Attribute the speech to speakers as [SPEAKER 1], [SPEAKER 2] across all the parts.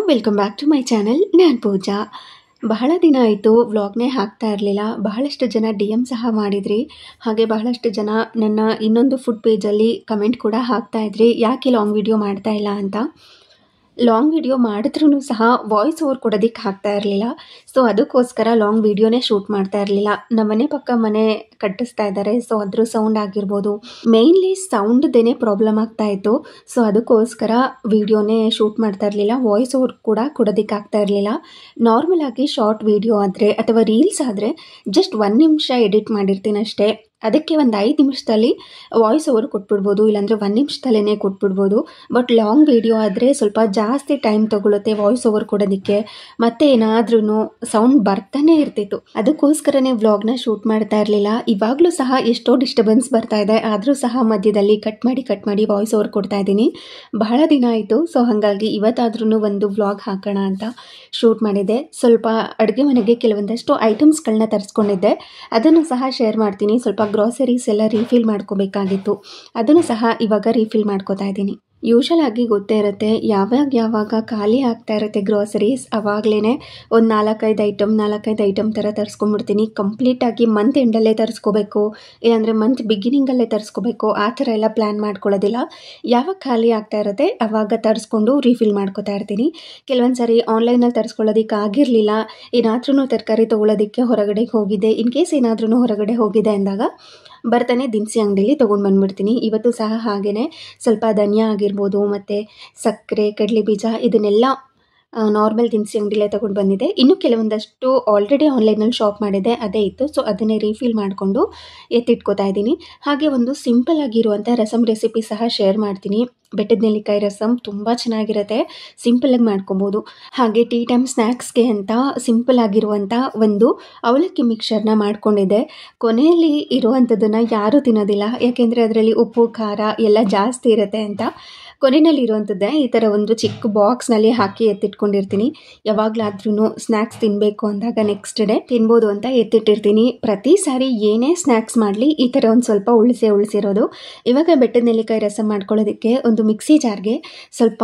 [SPEAKER 1] Welcome back to my channel. ನಾನು ಪೂಜಾ. ಬಹಳ ದಿನ ಆಯಿತು ವ್ಲಾಗ್ನೇ ಹಾಕ್ತಾ ಇರಲಿಲ್ಲ. ಬಹಳಷ್ಟು ಜನ DM ಸಹ ಮಾಡಿದ್ರಿ. ಹಾಗೆ ಬಹಳಷ್ಟು ಜನ ನನ್ನ ಇನ್ನೊಂದು ಫುಡ್ ಪೇಜಲ್ಲಿ ಕಮೆಂಟ್ ಕೂಡ ಹಾಕ್ತಾ ಇದ್ರಿ, ಯಾಕೆ ಲಾಂಗ್ ವಿಡಿಯೋ ಮಾಡ್ತಾ ಇಲ್ಲ ಅಂತ. ಲಾಂಗ್ ವಿಡಿಯೋ ಮಾಡಿದ್ರೂ ಸಹ ವಾಯ್ಸ್ ಓವರ್ ಕೊಡೋದಕ್ಕೆ ಆಗ್ತಾ ಇರಲಿಲ್ಲ. ಸೊ ಅದಕ್ಕೋಸ್ಕರ ಲಾಂಗ್ ವಿಡಿಯೋನೇ ಶೂಟ್ ಮಾಡ್ತಾ ಇರಲಿಲ್ಲ. ನಮ್ಮ ಮನೆ ಪಕ್ಕ ಮನೆ ಕಟ್ಟಿಸ್ತಾ ಇದ್ದಾರೆ, ಸೊ ಅದ್ರ ಸೌಂಡ್ ಆಗಿರ್ಬೋದು, ಮೇಯ್ನ್ಲಿ ಸೌಂಡ್ದೇನೆ ಪ್ರಾಬ್ಲಮ್ ಆಗ್ತಾ ಇತ್ತು. ಸೊ ಅದಕ್ಕೋಸ್ಕರ ವಿಡಿಯೋನೇ ಶೂಟ್ ಮಾಡ್ತಾ ಇರಲಿಲ್ಲ, ವಾಯ್ಸ್ ಓವರ್ ಕೂಡ ಕೊಡೋದಕ್ಕೆ ಆಗ್ತಾ ಇರಲಿಲ್ಲ. ನಾರ್ಮಲ್ ಆಗಿ ಶಾರ್ಟ್ ವಿಡಿಯೋ ಆದರೆ ಅಥವಾ ರೀಲ್ಸ್ ಆದರೆ ಜಸ್ಟ್ 1 ನಿಮಿಷ ಎಡಿಟ್ ಮಾಡಿರ್ತೀನಿ ಅಷ್ಟೇ. ಅದಕ್ಕೆ ಒಂದು 5 ನಿಮಿಷದಲ್ಲಿ ವಾಯ್ಸ್ ಓವರ್ ಕೊಟ್ಬಿಡ್ಬೋದು, ಇಲ್ಲಾಂದರೆ 1 ನಿಮಿಷದಲ್ಲೇ ಕೊಟ್ಬಿಡ್ಬೋದು. ಬಟ್ ಲಾಂಗ್ ವಿಡಿಯೋ ಆದರೆ ಸ್ವಲ್ಪ ಜಾಸ್ತಿ ಟೈಮ್ ತೊಗೊಳುತ್ತೆ ವಾಯ್ಸ್ ಓವರ್ ಕೊಡೋದಕ್ಕೆ, ಮತ್ತೆ ಏನಾದ್ರೂ ಸೌಂಡ್ ಬರ್ತಾನೆ ಇರ್ತಿತ್ತು. ಅದಕ್ಕೋಸ್ಕರನೇ ವ್ಲಾಗ್ನ ಶೂಟ್ ಮಾಡ್ತಾ ಇರಲಿಲ್ಲ. ಇವಾಗಲೂ ಸಹ ಎಷ್ಟೋ ಡಿಸ್ಟರ್ಬೆನ್ಸ್ ಬರ್ತಾ ಇದೆ, ಆದರೂ ಸಹ ಮಧ್ಯದಲ್ಲಿ ಕಟ್ ಮಾಡಿ ವಾಯ್ಸ್ ಓವರ್ ಕೊಡ್ತಾ ಇದ್ದೀನಿ. ಬಹಳ ದಿನ ಆಯಿತು, ಸೊ ಹಾಗಾಗಿ ಇವತ್ತಾದ್ರೂ ಒಂದು ವ್ಲಾಗ್ ಹಾಕೋಣ ಅಂತ ಶೂಟ್ ಮಾಡಿದ್ದೆ. ಸ್ವಲ್ಪ ಅಡುಗೆ ಮನೆಗೆ ಕೆಲವೊಂದಷ್ಟು ಐಟಮ್ಸ್ಗಳನ್ನ ತರಿಸ್ಕೊಂಡಿದ್ದೆ, ಅದನ್ನು ಸಹ ಶೇರ್ ಮಾಡ್ತೀನಿ. ಸ್ವಲ್ಪ ಗ್ರಾಸರೀಸ್ ಎಲ್ಲ ರೀಫಿಲ್ ಮಾಡ್ಕೋಬೇಕಾಗಿತ್ತು, ಅದನ್ನು ಸಹ ಇವಾಗ ರೀಫಿಲ್ ಮಾಡ್ಕೋತಾ ಇದ್ದೀನಿ. ಯೂಶಲ್ ಆಗಿ ಗೊತ್ತೇ ಇರುತ್ತೆ, ಯಾವಾಗ ಖಾಲಿ ಆಗ್ತಾ ಇರುತ್ತೆ ಗ್ರಾಸರೀಸ್, ಅವಾಗಲೇ ಒಂದು 4-5 ಐಟಮ್ ಥರ ತರಿಸ್ಕೊಂಡ್ಬಿಡ್ತೀನಿ. ಕಂಪ್ಲೀಟಾಗಿ ಮಂತ್ ಎಂಡಲ್ಲೇ ತರಿಸ್ಕೋಬೇಕು, ಇಲ್ಲಾಂದರೆ ಮಂತ್ ಬಿಗಿನಿಂಗಲ್ಲೇ ತರಿಸ್ಕೋಬೇಕು, ಆ ಥರ ಎಲ್ಲ ಪ್ಲ್ಯಾನ್ ಮಾಡ್ಕೊಳ್ಳೋದಿಲ್ಲ. ಯಾವಾಗ ಖಾಲಿ ಆಗ್ತಾ ಇರುತ್ತೆ ಆವಾಗ ತರಿಸ್ಕೊಂಡು ರೀಫಿಲ್ ಮಾಡ್ಕೋತಾ ಇರ್ತೀನಿ. ಕೆಲವೊಂದು ಸಾರಿ ಆನ್ಲೈನಲ್ಲಿ ತರಿಸ್ಕೊಳ್ಳೋದಕ್ಕೆ ಆಗಿರಲಿಲ್ಲ, ಏನಾದ್ರೂ ತರಕಾರಿ ತೊಗೊಳೋದಕ್ಕೆ ಹೊರಗಡೆ ಹೋಗಿದ್ದೆ, ಇನ್ ಕೇಸ್ ಏನಾದ್ರೂ ಹೊರಗಡೆ ಹೋಗಿದೆ ಅಂದಾಗ ಬರ್ತಾನೆ ದಿನಸಿ ಅಂಗಡಿಲಿ ತೊಗೊಂಡು ಬಂದುಬಿಡ್ತೀನಿ. ಇವತ್ತು ಸಹ ಹಾಗೆಯೇ ಸ್ವಲ್ಪ ಧನಿಯಾ ಆಗಿರ್ಬೋದು, ಮತ್ತು ಸಕ್ಕರೆ, ಕಡಲೆ ಬೀಜ, ಇದನ್ನೆಲ್ಲ ನಾರ್ಮಲ್ ದಿನಸಿ ಅಂಗಡಿಲೇ ತೊಗೊಂಡು ಬಂದಿದ್ದೆ. ಇನ್ನು ಕೆಲವೊಂದಷ್ಟು ಆಲ್ರೆಡಿ ಆನ್ಲೈನಲ್ಲಿ ಶಾಪ್ ಮಾಡಿದ್ದೆ, ಅದೇ ಇತ್ತು. ಸೊ ಅದನ್ನೇ ರೀಫಿಲ್ ಮಾಡಿಕೊಂಡು ಎತ್ತಿಟ್ಕೋತಾ ಇದ್ದೀನಿ. ಹಾಗೆ ಒಂದು ಸಿಂಪಲ್ ಆಗಿರುವಂಥ ರಸಮ್ ರೆಸಿಪಿ ಸಹ ಶೇರ್ ಮಾಡ್ತೀನಿ. ಬೆಟ್ಟದ ನೆಲ್ಲಿಕಾಯಿ ರಸಮ್ ತುಂಬ ಚೆನ್ನಾಗಿರುತ್ತೆ, ಸಿಂಪಲಾಗಿ ಮಾಡ್ಕೊಬೋದು. ಹಾಗೆ ಟೀ ಟೈಮ್ ಸ್ನ್ಯಾಕ್ಸ್ಗೆ ಅಂತ ಸಿಂಪಲ್ ಆಗಿರುವಂಥ ಒಂದು ಅವಲಕ್ಕಿ ಮಿಕ್ಸರ್ನ ಮಾಡ್ಕೊಂಡಿದ್ದೆ. ಕೊನೆಯಲ್ಲಿ ಇರುವಂಥದ್ದನ್ನು ಯಾರೂ ತಿನ್ನೋದಿಲ್ಲ, ಯಾಕೆಂದರೆ ಅದರಲ್ಲಿ ಉಪ್ಪು ಖಾರ ಎಲ್ಲ ಜಾಸ್ತಿ ಇರುತ್ತೆ ಅಂತ. ಕೊನೆಯಲ್ಲಿ ಇರುವಂಥದ್ದೇ ಈ ಥರ ಒಂದು ಚಿಕ್ಕ ಬಾಕ್ಸ್ನಲ್ಲಿ ಹಾಕಿ ಎತ್ತಿಟ್ಕೊಂಡಿರ್ತೀನಿ. ಯಾವಾಗಲಾದ್ರೂ ಸ್ನ್ಯಾಕ್ಸ್ ತಿನ್ನಬೇಕು ಅಂದಾಗ ನೆಕ್ಸ್ಟ್ ಡೇ ತಿನ್ಬೋದು ಅಂತ ಎತ್ತಿಟ್ಟಿರ್ತೀನಿ. ಪ್ರತಿ ಸಾರಿ ಏನೇ ಸ್ನ್ಯಾಕ್ಸ್ ಮಾಡಲಿ ಈ ಥರ ಒಂದು ಸ್ವಲ್ಪ ಉಳಿಸಿರೋದು. ಇವಾಗ ಬೆಟ್ಟದ ನೆಲ್ಲಿಕಾಯಿ ರಸಮ್ ಮಾಡ್ಕೊಳ್ಳೋದಕ್ಕೆ ಒಂದು ಮಿಕ್ಸಿ ಜಾರ್ಗೆ ಸ್ವಲ್ಪ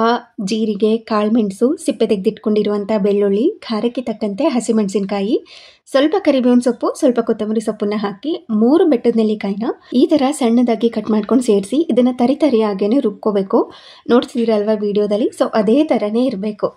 [SPEAKER 1] ಜೀರಿಗೆ, ಕಾಳುಮೆಣಸು, ಸಿಪ್ಪೆ ತೆಗೆದಿಟ್ಕೊಂಡಿರುವಂಥ ಬೆಳ್ಳುಳ್ಳಿ, ಖಾರಕ್ಕೆ ತಕ್ಕಂತೆ ಹಸಿಮೆಣಸಿನಕಾಯಿ, ಸ್ವಲ್ಪ ಕರಿಬೇವಿನ ಸೊಪ್ಪು, ಸ್ವಲ್ಪ ಕೊತ್ತಂಬರಿ ಸೊಪ್ಪನ್ನ ಹಾಕಿ 3 ಬೆಟ್ಟದ ನೆಲ್ಲಿಕಾಯಿನ ಈ ಥರ ಸಣ್ಣದಾಗಿ ಕಟ್ ಮಾಡ್ಕೊಂಡು ಸೇರಿಸಿ ಇದನ್ನು ತರಿಯಾಗೇ ರುಬ್ಕೋಬೇಕು. ನೋಡ್ತಿದ್ದೀರಲ್ವ ವಿಡಿಯೋದಲ್ಲಿ, ಸೊ ಅದೇ ಥರನೇ ಇರಬೇಕು.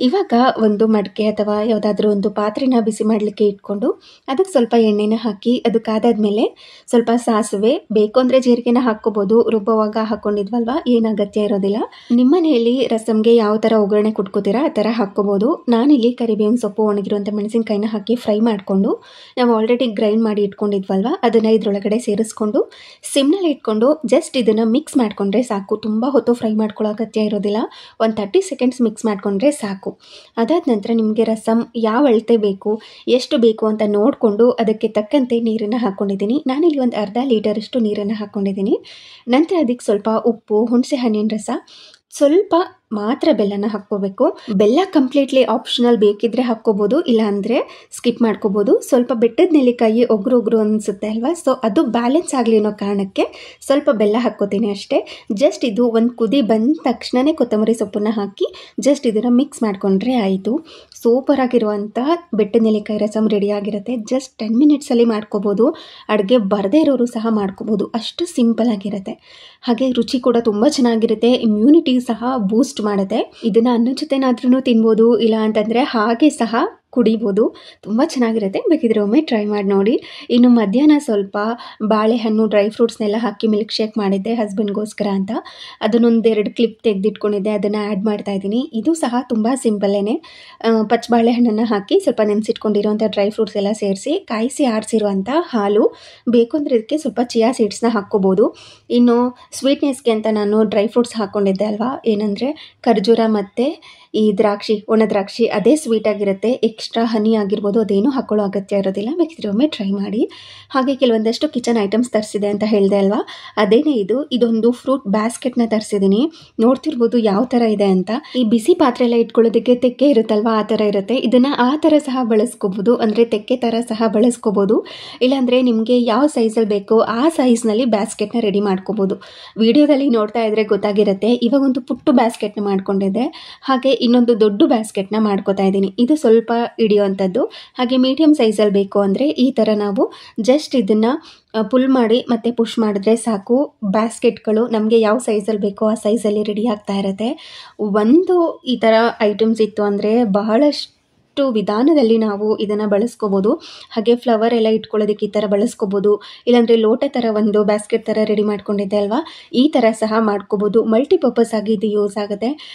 [SPEAKER 1] ಇವಾಗ ಒಂದು ಮಡಕೆ ಅಥವಾ ಯಾವುದಾದ್ರೂ ಒಂದು ಪಾತ್ರೆನ ಬಿಸಿ ಮಾಡಲಿಕ್ಕೆ ಇಟ್ಕೊಂಡು ಅದಕ್ಕೆ ಸ್ವಲ್ಪ ಎಣ್ಣೆನ ಹಾಕಿ, ಅದು ಕಾದಾದ್ಮೇಲೆ ಸ್ವಲ್ಪ ಸಾಸಿವೆ, ಬೇಕು ಅಂದರೆ ಜೀರಿಗೆನ ಹಾಕ್ಕೋಬೋದು, ರುಬ್ಬುವಾಗ ಹಾಕ್ಕೊಂಡಿದ್ವಲ್ವ ಏನು ಅಗತ್ಯ ಇರೋದಿಲ್ಲ. ನಿಮ್ಮ ಮನೆಯಲ್ಲಿ ರಸಮ್ಗೆ ಯಾವ ಥರ ಒಗ್ಗರಣೆ ಕೊಟ್ಕೋತೀರಾ ಆ ಥರ ಹಾಕ್ಕೋಬೋದು. ನಾನಿಲ್ಲಿ ಕರಿಬೇವಿನ ಸೊಪ್ಪು, ಒಣಗಿರುವಂಥ ಮೆಣಸಿನಕಾಯಿನ ಹಾಕಿ ಫ್ರೈ ಮಾಡಿಕೊಂಡು ನಾವು ಆಲ್ರೆಡಿ ಗ್ರೈಂಡ್ ಮಾಡಿ ಇಟ್ಕೊಂಡಿದ್ವಲ್ವ ಅದನ್ನು ಇದರೊಳಗಡೆ ಸೇರಿಸ್ಕೊಂಡು ಸಿಮ್ನಲ್ಲಿ ಇಟ್ಕೊಂಡು ಜಸ್ಟ್ ಇದನ್ನು ಮಿಕ್ಸ್ ಮಾಡಿಕೊಂಡ್ರೆ ಸಾಕು. ತುಂಬ ಹೊತ್ತು ಫ್ರೈ ಮಾಡ್ಕೊಳ್ಳೋ ಅಗತ್ಯ ಇರೋದಿಲ್ಲ, ಒಂದು 30 ಸೆಕೆಂಡ್ಸ್ ಮಿಕ್ಸ್ ಮಾಡಿಕೊಂಡ್ರೆ ಸಾಕು. ಅದಾದ ನಂತರ ನಿಮಗೆ ರಸಮ್ ಯಾವ ಅಳತೆ ಬೇಕು, ಎಷ್ಟು ಬೇಕು ಅಂತ ನೋಡಿಕೊಂಡು ಅದಕ್ಕೆ ತಕ್ಕಂತೆ ನೀರನ್ನು ಹಾಕ್ಕೊಂಡಿದ್ದೀನಿ. ನಾನಿಲ್ಲಿ ಒಂದು ಅರ್ಧ ಲೀಟರಷ್ಟು ನೀರನ್ನು ಹಾಕ್ಕೊಂಡಿದ್ದೀನಿ. ನಂತರ ಅದಕ್ಕೆ ಸ್ವಲ್ಪ ಉಪ್ಪು, ಹುಣಸೆ ಹಣ್ಣಿನ ರಸ, ಸ್ವಲ್ಪ ಮಾತ್ರ ಬೆಲ್ಲನ ಹಾಕ್ಕೋಬೇಕು. ಬೆಲ್ಲ ಕಂಪ್ಲೀಟ್ಲಿ ಆಪ್ಷನಲ್, ಬೇಕಿದ್ರೆ ಹಾಕ್ಕೋಬೋದು, ಇಲ್ಲಾಂದರೆ ಸ್ಕಿಪ್ ಮಾಡ್ಕೋಬೋದು. ಸ್ವಲ್ಪ ಬೆಟ್ಟದ ನೆಲ್ಲಿಕಾಯಿ ಒಗ್ರು ಅನಿಸುತ್ತೆ ಅಲ್ವಾ, ಸೊ ಅದು ಬ್ಯಾಲೆನ್ಸ್ ಆಗಲಿ ಅನ್ನೋ ಕಾರಣಕ್ಕೆ ಸ್ವಲ್ಪ ಬೆಲ್ಲ ಹಾಕ್ಕೋತೀನಿ ಅಷ್ಟೇ. ಜಸ್ಟ್ ಇದು ಒಂದು ಕುದಿ ಬಂದ ತಕ್ಷಣವೇ ಕೊತ್ತಂಬರಿ ಸೊಪ್ಪನ್ನು ಹಾಕಿ ಜಸ್ಟ್ ಇದನ್ನು ಮಿಕ್ಸ್ ಮಾಡಿಕೊಂಡ್ರೆ ಆಯಿತು. ಸೂಪರಾಗಿರುವಂಥ ಬೆಟ್ಟದ ನೆಲ್ಲಿಕಾಯಿ ರಸಮ್ ರೆಡಿಯಾಗಿರುತ್ತೆ. ಜಸ್ಟ್ 10 ಮಿನಿಟ್ಸಲ್ಲಿ ಮಾಡ್ಕೋಬೋದು. ಅಡುಗೆ ಬರದೇ ಇರೋರು ಸಹ ಮಾಡ್ಕೋಬೋದು, ಅಷ್ಟು ಸಿಂಪಲ್ ಆಗಿರುತ್ತೆ. ಹಾಗೆ ರುಚಿ ಕೂಡ ತುಂಬ ಚೆನ್ನಾಗಿರುತ್ತೆ, ಇಮ್ಯುನಿಟಿ ಸಹ ಬೂಸ್ಟ್ ಮಾಡುತ್ತೆ. ಇದನ್ನು ಅನ್ನ ಜೊತೆನಾದ್ರೂ ತಿನ್ಬೋದು, ಇಲ್ಲ ಅಂತಂದರೆ ಹಾಗೆ ಸಹ ಕುಡಿಬೋದು. ತುಂಬ ಚೆನ್ನಾಗಿರುತ್ತೆ, ಬೇಕಿದ್ರೆ ಒಮ್ಮೆ ಟ್ರೈ ಮಾಡಿ ನೋಡಿ. ಇನ್ನು ಮಧ್ಯಾಹ್ನ ಸ್ವಲ್ಪ ಬಾಳೆಹಣ್ಣು, ಡ್ರೈ ಫ್ರೂಟ್ಸ್ನೆಲ್ಲ ಹಾಕಿ ಮಿಲ್ಕ್ ಶೇಕ್ ಮಾಡಿದ್ದೆ ಹಸ್ಬೆಂಡ್ಗೋಸ್ಕರ ಅಂತ. ಅದನ್ನೊಂದು 2 ಕ್ಲಿಪ್ ತೆಗೆದಿಟ್ಕೊಂಡಿದ್ದೆ, ಅದನ್ನು ಆ್ಯಡ್ ಮಾಡ್ತಾ ಇದ್ದೀನಿ. ಇದು ಸಹ ತುಂಬ ಸಿಂಪಲ್ಲೇನೆ. ಪಚ್ಚ ಬಾಳೆಹಣ್ಣನ್ನು ಹಾಕಿ ಸ್ವಲ್ಪ ನೆನೆಸಿಟ್ಕೊಂಡಿರೋಂಥ ಡ್ರೈ ಫ್ರೂಟ್ಸ್ ಎಲ್ಲ ಸೇರಿಸಿ ಕಾಯಿಸಿ ಆರಿಸಿರುವಂಥ ಹಾಲು, ಬೇಕು ಅಂದರೆ ಇದಕ್ಕೆ ಸ್ವಲ್ಪ ಚಿಯಾ ಸೀಡ್ಸ್ನ ಹಾಕ್ಕೋಬೋದು. ಇನ್ನು ಸ್ವೀಟ್ನೆಸ್ಗೆ ಅಂತ ನಾನು ಡ್ರೈ ಫ್ರೂಟ್ಸ್ ಹಾಕ್ಕೊಂಡಿದ್ದೆ ಅಲ್ವಾ, ಏನಂದರೆ ಖರ್ಜೂರ ಮತ್ತು ಈ ದ್ರಾಕ್ಷಿ, ಒಣ ದ್ರಾಕ್ಷಿ, ಅದೇ ಸ್ವೀಟಾಗಿರುತ್ತೆ. ಎಕ್ಸ್ಟ್ರಾ ಹನಿ ಆಗಿರ್ಬೋದು ಅದೇನೂ ಹಾಕೊಳ್ಳೋ ಅಗತ್ಯ ಇರೋದಿಲ್ಲ, ಬೇಕಿದ್ರೆ ಒಮ್ಮೆ ಟ್ರೈ ಮಾಡಿ. ಹಾಗೆ ಕೆಲವೊಂದಷ್ಟು ಕಿಚನ್ ಐಟಮ್ಸ್ ತರಿಸಿದೆ ಅಂತ ಹೇಳಿದೆ ಅಲ್ವಾ, ಅದೇನೇ ಇದೊಂದು ಫ್ರೂಟ್ ಬ್ಯಾಸ್ಕೆಟ್ನ ತರಿಸಿದ್ದೀನಿ. ನೋಡ್ತಿರ್ಬೋದು ಯಾವ ಥರ ಇದೆ ಅಂತ. ಈ ಬಿಸಿ ಪಾತ್ರೆ ಎಲ್ಲ ಇಟ್ಕೊಳ್ಳೋದಕ್ಕೆ ತೆಕ್ಕೆ ಇರುತ್ತಲ್ವ, ಆ ಥರ ಇರುತ್ತೆ. ಇದನ್ನು ಆ ಥರ ಸಹ ಬಳಸ್ಕೋಬೋದು, ಅಂದರೆ ತೆಕ್ಕೆ ಥರ ಸಹ ಬಳಸ್ಕೋಬೋದು. ಇಲ್ಲಾಂದರೆ ನಿಮಗೆ ಯಾವ ಸೈಜಲ್ಲಿ ಬೇಕೋ ಆ ಸೈಜ್ನಲ್ಲಿ ಬ್ಯಾಸ್ಕೆಟ್ನ ರೆಡಿ ಮಾಡ್ಕೋಬೋದು. ವಿಡಿಯೋದಲ್ಲಿ ನೋಡ್ತಾ ಇದ್ರೆ ಗೊತ್ತಾಗಿರುತ್ತೆ. ಇವಾಗ ಒಂದು ಪುಟ್ಟು ಬ್ಯಾಸ್ಕೆಟ್ನ ಮಾಡ್ಕೊಂಡಿದ್ದೆ. ಹಾಗೆ ಇನ್ನೊಂದು ದೊಡ್ಡ ಬ್ಯಾಸ್ಕೆಟ್ನ ಮಾಡ್ಕೋತಾ ಇದ್ದೀನಿ. ಇದು ಸ್ವಲ್ಪ ಹಿಡಿಯುವಂಥದ್ದು. ಹಾಗೆ ಮೀಡಿಯಮ್ ಸೈಜಲ್ಲಿ ಬೇಕು ಅಂದರೆ ಈ ಥರ ನಾವು ಜಸ್ಟ್ ಇದನ್ನು ಪುಲ್ ಮಾಡಿ ಮತ್ತು ಪುಷ್ ಮಾಡಿದ್ರೆ ಸಾಕು, ಬ್ಯಾಸ್ಕೆಟ್ಗಳು ನಮಗೆ ಯಾವ ಸೈಜಲ್ಲಿ ಬೇಕೋ ಆ ಸೈಜಲ್ಲಿ ರೆಡಿ ಆಗ್ತಾ ಇರುತ್ತೆ. ಒಂದು ಈ ಥರ ಐಟಮ್ಸ್ ಇತ್ತು ಅಂದರೆ ಬಹಳಷ್ಟು ವಿಧಾನದಲ್ಲಿ ನಾವು ಇದನ್ನು ಬಳಸ್ಕೋಬೋದು. ಹಾಗೆ ಫ್ಲವರ್ ಎಲ್ಲ ಇಟ್ಕೊಳ್ಳೋದಕ್ಕೆ ಈ ಥರ ಬಳಸ್ಕೋಬೋದು, ಇಲ್ಲಾಂದರೆ ಲೋಟ ಥರ ಒಂದು ಬ್ಯಾಸ್ಕೆಟ್ ಥರ ರೆಡಿ ಮಾಡ್ಕೊಂಡಿದ್ದೆ ಅಲ್ವಾ, ಈ ಥರ ಸಹ ಮಾಡ್ಕೋಬೋದು. ಮಲ್ಟಿಪರ್ಪಸ್ ಆಗಿ ಇದು ಯೂಸ್ ಆಗುತ್ತೆ.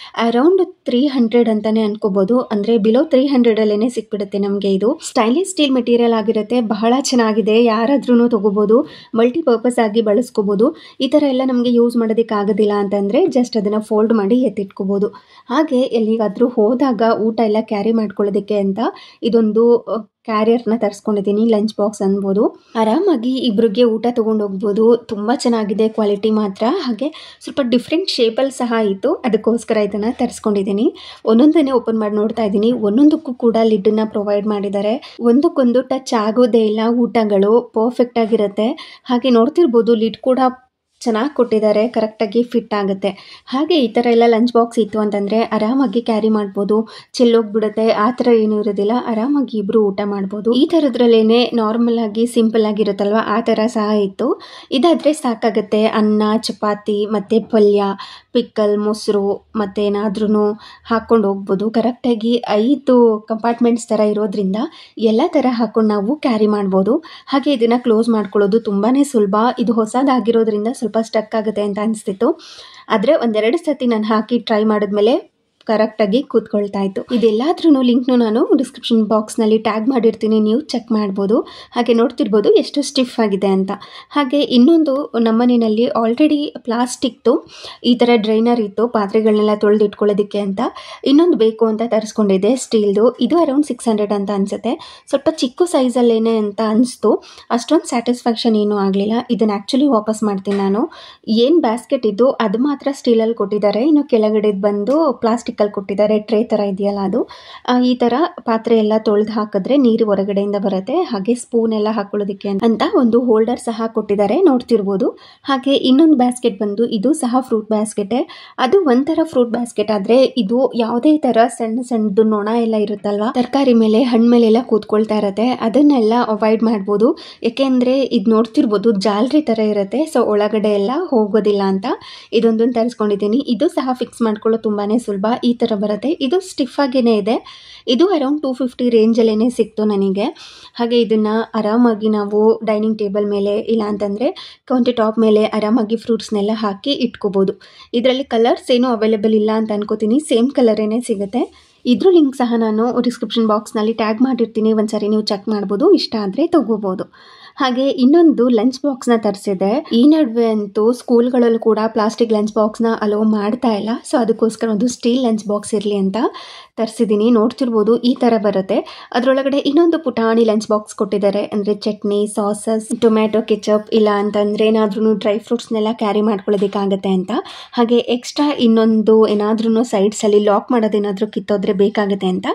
[SPEAKER 1] ಅರೌಂಡ್ 300 ಅಂತಲೇ ಅನ್ಕೋಬೋದು, ಅಂದರೆ ಬಿಲೋ 300ಅಲ್ಲೇ ಸಿಕ್ಬಿಡುತ್ತೆ ನಮಗೆ. ಇದು ಸ್ಟೈನ್ಲೆಸ್ ಸ್ಟೀಲ್ ಮೆಟೀರಿಯಲ್ ಆಗಿರುತ್ತೆ, ಬಹಳ ಚೆನ್ನಾಗಿದೆ, ಯಾರಾದ್ರೂ ತೊಗೋಬೋದು, ಮಲ್ಟಿಪರ್ಪಸ್ ಆಗಿ ಬಳಸ್ಕೋಬೋದು. ಈ ಥರ ಎಲ್ಲ ನಮಗೆ ಯೂಸ್ ಮಾಡೋದಕ್ಕೆ ಆಗೋದಿಲ್ಲ ಅಂತಂದರೆ ಜಸ್ಟ್ ಅದನ್ನು ಫೋಲ್ಡ್ ಮಾಡಿ ಎತ್ತಿಟ್ಕೋಬೋದು. ಹಾಗೆ ಎಲ್ಲಿಗಾದರೂ ಹೋದಾಗ ಊಟ ಎಲ್ಲ ಕ್ಯಾರಿ ಮಾಡ್ಕೊಳ್ಳೋದಕ್ಕೆ ಅಂತ ಇದೊಂದು ಕ್ಯಾರಿಯರ್ನ ತರಿಸ್ಕೊಂಡಿದ್ದೀನಿ, ಲಂಚ್ ಬಾಕ್ಸ್ ಅನ್ಬೋದು. ಆರಾಮಾಗಿ ಇಬ್ಬರಿಗೆ ಊಟ ತೊಗೊಂಡು ಹೋಗ್ಬೋದು. ತುಂಬ ಚೆನ್ನಾಗಿದೆ ಕ್ವಾಲಿಟಿ ಮಾತ್ರ. ಹಾಗೆ ಸ್ವಲ್ಪ ಡಿಫ್ರೆಂಟ್ ಶೇಪಲ್ಲಿ ಸಹ ಇತ್ತು, ಅದಕ್ಕೋಸ್ಕರ ಇದನ್ನು ತರಿಸ್ಕೊಂಡಿದ್ದೀನಿ. ಒಂದೊಂದನ್ನೇ ಓಪನ್ ಮಾಡಿ ನೋಡ್ತಾ ಇದ್ದೀನಿ. ಒಂದೊಂದಕ್ಕೂ ಕೂಡ ಲಿಡ್ಡನ್ನು ಪ್ರೊವೈಡ್ ಮಾಡಿದ್ದಾರೆ. ಒಂದಕ್ಕೊಂದು ಟಚ್ ಆಗೋದೇ ಇಲ್ಲ, ಊಟಗಳು ಪರ್ಫೆಕ್ಟ್ ಆಗಿರುತ್ತೆ. ಹಾಗೆ ನೋಡ್ತಿರ್ಬೋದು ಲಿಡ್ ಕೂಡ ಚೆನ್ನಾಗಿ ಕೊಟ್ಟಿದ್ದಾರೆ, ಕರೆಕ್ಟಾಗಿ ಫಿಟ್ ಆಗುತ್ತೆ. ಹಾಗೆ ಈ ಥರ ಎಲ್ಲ ಲಂಚ್ ಬಾಕ್ಸ್ ಇತ್ತು ಅಂತಂದರೆ ಆರಾಮಾಗಿ ಕ್ಯಾರಿ ಮಾಡ್ಬೋದು, ಚೆಲ್ಲೋಗ್ಬಿಡುತ್ತೆ, ಆ ಥರ ಏನೂ ಇರೋದಿಲ್ಲ, ಆರಾಮಾಗಿ ಇಬ್ಬರು ಊಟ ಮಾಡ್ಬೋದು. ಈ ಥರದ್ರಲ್ಲೇ ನಾರ್ಮಲ್ ಆಗಿ ಸಿಂಪಲ್ ಆಗಿರುತ್ತಲ್ವ, ಆ ಥರ ಸಹ ಇತ್ತು. ಇದಾದರೆ ಸಾಕಾಗುತ್ತೆ, ಅನ್ನ, ಚಪಾತಿ ಮತ್ತು ಪಲ್ಯ, ಪಿಕ್ಕಲ್, ಮೊಸರು ಮತ್ತು ಏನಾದ್ರೂ ಹಾಕ್ಕೊಂಡು ಹೋಗ್ಬೋದು. ಕರೆಕ್ಟಾಗಿ 5 ಕಂಪಾರ್ಟ್ಮೆಂಟ್ಸ್ ಥರ ಇರೋದ್ರಿಂದ ಎಲ್ಲ ಥರ ಹಾಕ್ಕೊಂಡು ನಾವು ಕ್ಯಾರಿ ಮಾಡ್ಬೋದು. ಹಾಗೆ ಇದನ್ನು ಕ್ಲೋಸ್ ಮಾಡ್ಕೊಳ್ಳೋದು ತುಂಬಾ ಸುಲಭ. ಇದು ಹೊಸದಾಗಿರೋದ್ರಿಂದ ಸ್ವಲ್ಪ ಸ್ಟಕ್ ಆಗುತ್ತೆ ಅಂತ ಅನಿಸ್ತಿತ್ತು, ಆದರೆ ಒಂದೆರಡು ಸತಿ ನಾನು ಹಾಕಿ ಟ್ರೈ ಮಾಡಿದ್ಮೇಲೆ ಕರೆಕ್ಟಾಗಿ ಕೂತ್ಕೊಳ್ತಾ ಇತ್ತು. ಇದೆಲ್ಲದ್ರೂ ಲಿಂಕ್ನು ನಾನು ಡಿಸ್ಕ್ರಿಪ್ಷನ್ ಬಾಕ್ಸ್ನಲ್ಲಿ ಟ್ಯಾಗ್ ಮಾಡಿರ್ತೀನಿ, ನೀವು ಚೆಕ್ ಮಾಡ್ಬೋದು. ಹಾಗೆ ನೋಡ್ತಿರ್ಬೋದು ಎಷ್ಟು ಸ್ಟಿಫ್ ಆಗಿದೆ ಅಂತ. ಹಾಗೆ ಇನ್ನೊಂದು ನಮ್ಮನೆಯಲ್ಲಿ ಆಲ್ರೆಡಿ ಪ್ಲಾಸ್ಟಿಕ್ದು ಈ ಥರ ಡ್ರೈನರ್ ಇತ್ತು, ಪಾತ್ರೆಗಳನ್ನೆಲ್ಲ ತೊಳೆದು ಇಟ್ಕೊಳ್ಳೋದಕ್ಕೆ ಅಂತ. ಇನ್ನೊಂದು ಬೇಕು ಅಂತ ತರಿಸ್ಕೊಂಡಿದ್ದೆ ಸ್ಟೀಲ್ದು. ಇದು ಅರೌಂಡ್ 600 ಅಂತ ಅನಿಸುತ್ತೆ. ಸ್ವಲ್ಪ ಚಿಕ್ಕ ಸೈಜಲ್ಲೇನೆ ಅಂತ ಅನಿಸ್ತು, ಅಷ್ಟೊಂದು ಸ್ಯಾಟಿಸ್ಫ್ಯಾಕ್ಷನ್ ಏನೂ ಆಗಲಿಲ್ಲ. ಇದನ್ನು ಆ್ಯಕ್ಚುಲಿ ವಾಪಸ್ ಮಾಡ್ತೀನಿ ನಾನು. ಏನು ಬ್ಯಾಸ್ಕೆಟ್ ಇದ್ದು ಅದು ಮಾತ್ರ ಸ್ಟೀಲಲ್ಲಿ ಕೊಟ್ಟಿದ್ದಾರೆ, ಇನ್ನು ಕೆಳಗಡೆ ಬಂದು ಪ್ಲಾಸ್ಟಿಕ್ ಕೊಟ್ಟಿದ್ದಾರೆ, ಟ್ರೇ ಥರ ಇದೆಯಲ್ಲ ಅದು. ಈ ಥರ ಪಾತ್ರೆ ಎಲ್ಲ ತೊಳೆದು ಹಾಕಿದ್ರೆ ನೀರು ಹೊರಗಡೆಯಿಂದ ಬರುತ್ತೆ. ಹಾಗೆ ಸ್ಪೂನ್ ಎಲ್ಲ ಹಾಕೊಳ್ಳೋದಕ್ಕೆ ಅಂತ ಒಂದು ಹೋಲ್ಡರ್ ಸಹ ಕೊಟ್ಟಿದ್ದಾರೆ, ನೋಡ್ತಿರ್ಬೋದು. ಹಾಗೆ ಇನ್ನೊಂದು ಬ್ಯಾಸ್ಕೆಟ್ ಬಂದು ಇದು ಸಹ ಫ್ರೂಟ್ ಬ್ಯಾಸ್ಕೆಟೇ. ಅದು ಒಂಥರ ಫ್ರೂಟ್ ಬ್ಯಾಸ್ಕೆಟ್, ಆದರೆ ಇದು ಯಾವುದೇ ಥರ ಸಣ್ಣ ಸಣ್ಣದು ನೊಣ ಎಲ್ಲ ಇರುತ್ತಲ್ವ, ತರಕಾರಿ ಮೇಲೆ ಹಣ್ಣು ಮೇಲೆಲ್ಲ ಕೂತ್ಕೊಳ್ತಾ ಇರುತ್ತೆ, ಅದನ್ನೆಲ್ಲ ಅವಾಯ್ಡ್ ಮಾಡ್ಬೋದು. ಏಕೆಂದರೆ ಇದು ನೋಡ್ತಿರ್ಬೋದು ಜಾಲರಿ ಥರ ಇರುತ್ತೆ, ಸೊ ಒಳಗಡೆ ಎಲ್ಲ ಹೋಗೋದಿಲ್ಲ ಅಂತ ಇದೊಂದನ್ನು ತರಿಸ್ಕೊಂಡಿದ್ದೀನಿ. ಇದು ಸಹ ಫಿಕ್ಸ್ ಮಾಡ್ಕೊಳ್ಳೋದು ತುಂಬಾ ಸುಲಭ. ಈ ಥರ ಬರುತ್ತೆ, ಇದು ಸ್ಟಿಫ್ ಆಗೇ ಇದೆ. ಇದು ಅರೌಂಡ್ 250 ರೇಂಜಲ್ಲೇ ಸಿಕ್ತು ನನಗೆ. ಹಾಗೆ ಇದನ್ನು ಆರಾಮಾಗಿ ನಾವು ಡೈನಿಂಗ್ ಟೇಬಲ್ ಮೇಲೆ ಇಲ್ಲ ಅಂತಂದರೆ ಕೌಂಟರ್ ಟಾಪ್ ಮೇಲೆ ಆರಾಮಾಗಿ ಫ್ರೂಟ್ಸ್ನೆಲ್ಲ ಹಾಕಿ ಇಟ್ಕೋಬೋದು. ಇದರಲ್ಲಿ ಕಲರ್ಸ್ ಏನೂ ಅವೈಲೇಬಲ್ ಇಲ್ಲ ಅಂತ ಅನ್ಕೋತೀನಿ, ಸೇಮ್ ಕಲರೇನೇ ಸಿಗುತ್ತೆ. ಇದ್ರ ಲಿಂಕ್ ಸಹ ನಾನು ಡಿಸ್ಕ್ರಿಪ್ಷನ್ ಬಾಕ್ಸ್ನಲ್ಲಿ ಟ್ಯಾಗ್ ಮಾಡಿರ್ತೀನಿ, ಒಂದ್ಸರಿ ನೀವು ಚೆಕ್ ಮಾಡ್ಬೋದು, ಇಷ್ಟ ಆದರೆ ತೊಗೋಬೋದು. ಹಾಗೆ ಇನ್ನೊಂದು ಲಂಚ್ ಬಾಕ್ಸ್ನ ತರಿಸಿದೆ. ಈ ನಡುವೆ ಅಂತೂ ಸ್ಕೂಲ್ಗಳಲ್ಲೂ ಕೂಡ ಪ್ಲಾಸ್ಟಿಕ್ ಲಂಚ್ ಬಾಕ್ಸ್ನ ಅಲೋ ಮಾಡ್ತಾ ಇಲ್ಲ, ಸೊ ಅದಕ್ಕೋಸ್ಕರ ಒಂದು ಸ್ಟೀಲ್ ಲಂಚ್ ಬಾಕ್ಸ್ ಇರಲಿ ಅಂತ ತರಿಸಿದ್ದೀನಿ. ನೋಡ್ತಿರ್ಬೋದು ಈ ಥರ ಬರುತ್ತೆ. ಅದರೊಳಗಡೆ ಇನ್ನೊಂದು ಪುಟಾಣಿ ಲಂಚ್ ಬಾಕ್ಸ್ ಕೊಟ್ಟಿದ್ದಾರೆ, ಅಂದರೆ ಚಟ್ನಿ, ಸಾಸಸ್, ಟೊಮ್ಯಾಟೊ ಕೆಚಪ್, ಇಲ್ಲ ಅಂತಂದರೆ ಏನಾದ್ರೂ ಡ್ರೈ ಫ್ರೂಟ್ಸ್ನೆಲ್ಲ ಕ್ಯಾರಿ ಮಾಡ್ಕೊಳ್ಳೋದಕ್ಕಾಗತ್ತೆ ಅಂತ. ಹಾಗೆ ಎಕ್ಸ್ಟ್ರಾ ಇನ್ನೊಂದು ಏನಾದ್ರೂ ಸೈಡ್ಸಲ್ಲಿ ಲಾಕ್ ಮಾಡೋದೇನಾದರೂ ಕಿತ್ತೋದ್ರೆ ಬೇಕಾಗುತ್ತೆ ಅಂತ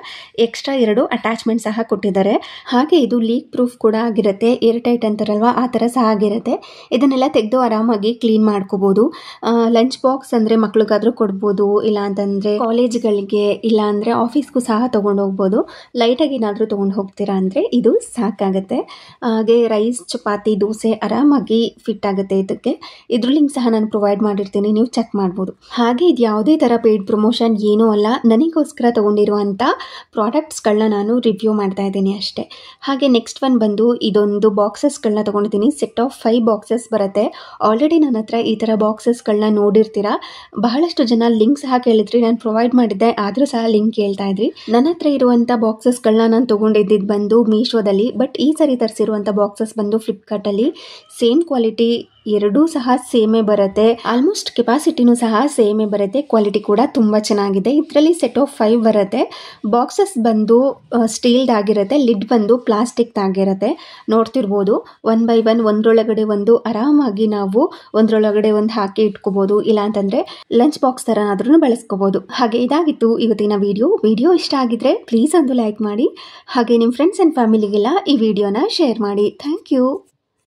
[SPEAKER 1] ಎಕ್ಸ್ಟ್ರಾ 2 ಅಟ್ಯಾಚ್ಮೆಂಟ್ ಸಹ ಕೊಟ್ಟಿದ್ದಾರೆ. ಹಾಗೆ ಇದು ಲೀಕ್ ಪ್ರೂಫ್ ಕೂಡ ಆಗಿರುತ್ತೆ, ಏರ್ಟೈಟ್ ಅಂತಾರಲ್ವ ಆ ಥರ ಸಹ ಆಗಿರುತ್ತೆ. ಇದನ್ನೆಲ್ಲ ತೆಗೆದು ಆರಾಮಾಗಿ ಕ್ಲೀನ್ ಮಾಡ್ಕೋಬೋದು. ಲಂಚ್ ಬಾಕ್ಸ್ ಅಂದರೆ ಮಕ್ಳಿಗಾದರೂ ಕೊಡ್ಬೋದು, ಇಲ್ಲ ಅಂತಂದರೆ ಕಾಲೇಜ್ಗಳಿಗೆ, ಇಲ್ಲ ಅಂದರೆ ಆಫೀಸ್ಗೂ ಸಹ ತೊಗೊಂಡು ಹೋಗ್ಬೋದು. ಲೈಟಾಗಿ ಏನಾದರೂ ತೊಗೊಂಡು ಹೋಗ್ತೀರಾ ಅಂದರೆ ಇದು ಸಾಕಾಗುತ್ತೆ. ಹಾಗೆ ರೈಸ್, ಚಪಾತಿ, ದೋಸೆ ಆರಾಮಾಗಿ ಫಿಟ್ ಆಗುತ್ತೆ ಇದಕ್ಕೆ. ಇದ್ರ ಲಿಂಕ್ ಸಹ ನಾನು ಪ್ರೊವೈಡ್ ಮಾಡಿರ್ತೀನಿ, ನೀವು ಚೆಕ್ ಮಾಡ್ಬೋದು. ಹಾಗೆ ಇದು ಯಾವುದೇ ಥರ ಪೇಯ್ಡ್ ಪ್ರಮೋಷನ್ ಏನೂ ಅಲ್ಲ, ನನಗೋಸ್ಕರ ತೊಗೊಂಡಿರುವಂಥ ಪ್ರಾಡಕ್ಟ್ಸ್ಗಳನ್ನ ನಾನು ರಿವ್ಯೂ ಮಾಡ್ತಾ ಇದ್ದೀನಿ ಅಷ್ಟೇ. ಹಾಗೆ ನೆಕ್ಸ್ಟ್ ಒನ್ ಬಂದು ಇದೊಂದು ಬಾಕ್ಸಸ್ಗಳನ್ನ ತೊಗೊಂಡಿದ್ದೀನಿ. ಸೆಟ್ ಆಫ್ 5 ಬಾಕ್ಸಸ್ ಬರುತ್ತೆ. ಆಲ್ರೆಡಿ ನನ್ನ ಹತ್ರ ಈ ಥರ ಬಾಕ್ಸಸ್ಗಳನ್ನ ನೋಡಿರ್ತೀರಾ. ಬಹಳಷ್ಟು ಜನ ಲಿಂಕ್ ಸಹ ಕೇಳಿದ್ರಿ, ನಾನು ಪ್ರೊವೈಡ್ ಮಾಡಿದ್ದೆ, ಆದರೂ ಸಹ ಲಿಂಕ್ ಕೇಳ್ತಾ ಇದ್ರಿ. ನನ್ನ ಹತ್ರ ಇರುವಂಥ ಬಾಕ್ಸಸ್ಗಳನ್ನ ನಾನು ತೊಗೊಂಡಿದ್ದು ಬಂದು ಮೀಶೋದಲ್ಲಿ, ಬಟ್ ಈ ಸರಿ ತರಿಸಿರುವಂಥ ಬಾಕ್ಸಸ್ ಬಂದು ಫ್ಲಿಪ್ಕಾರ್ಟಲ್ಲಿ. ಸೇಮ್ ಕ್ವಾಲಿಟಿ, ಎರಡೂ ಸಹ ಸೇಮೇ ಬರುತ್ತೆ. ಆಲ್ಮೋಸ್ಟ್ ಕೆಪಾಸಿಟಿನೂ ಸಹ ಸೇಮೇ ಬರುತ್ತೆ. ಕ್ವಾಲಿಟಿ ಕೂಡ ತುಂಬ ಚೆನ್ನಾಗಿದೆ. ಇದರಲ್ಲಿ ಸೆಟ್ ಆಫ್ 5 ಬರುತ್ತೆ. ಬಾಕ್ಸಸ್ ಬಂದು ಸ್ಟೀಲ್ಡ್ ಆಗಿರುತ್ತೆ, ಲಿಡ್ ಬಂದು ಪ್ಲಾಸ್ಟಿಕ್ ಆಗಿರುತ್ತೆ. ನೋಡ್ತಿರ್ಬೋದು 1 by 1 ಒಂದರೊಳಗಡೆ ಒಂದು ಆರಾಮಾಗಿ ನಾವು ಒಂದರೊಳಗಡೆ ಒಂದು ಹಾಕಿ ಇಟ್ಕೋಬೋದು, ಇಲ್ಲ ಅಂತಂದರೆ ಲಂಚ್ ಬಾಕ್ಸ್ ಥರನಾದ್ರೂ ಬಳಸ್ಕೋಬೋದು. ಹಾಗೆ ಇದಾಗಿತ್ತು ಇವತ್ತಿನ ವಿಡಿಯೋ ಇಷ್ಟ ಆಗಿದ್ರೆ ಪ್ಲೀಸ್ ಒಂದು ಲೈಕ್ ಮಾಡಿ. ಹಾಗೆ ನಿಮ್ಮ ಫ್ರೆಂಡ್ಸ್ ಆ್ಯಂಡ್ ಫ್ಯಾಮಿಲಿಗೆಲ್ಲ ಈ ವಿಡಿಯೋನ ಶೇರ್ ಮಾಡಿ. Thank you.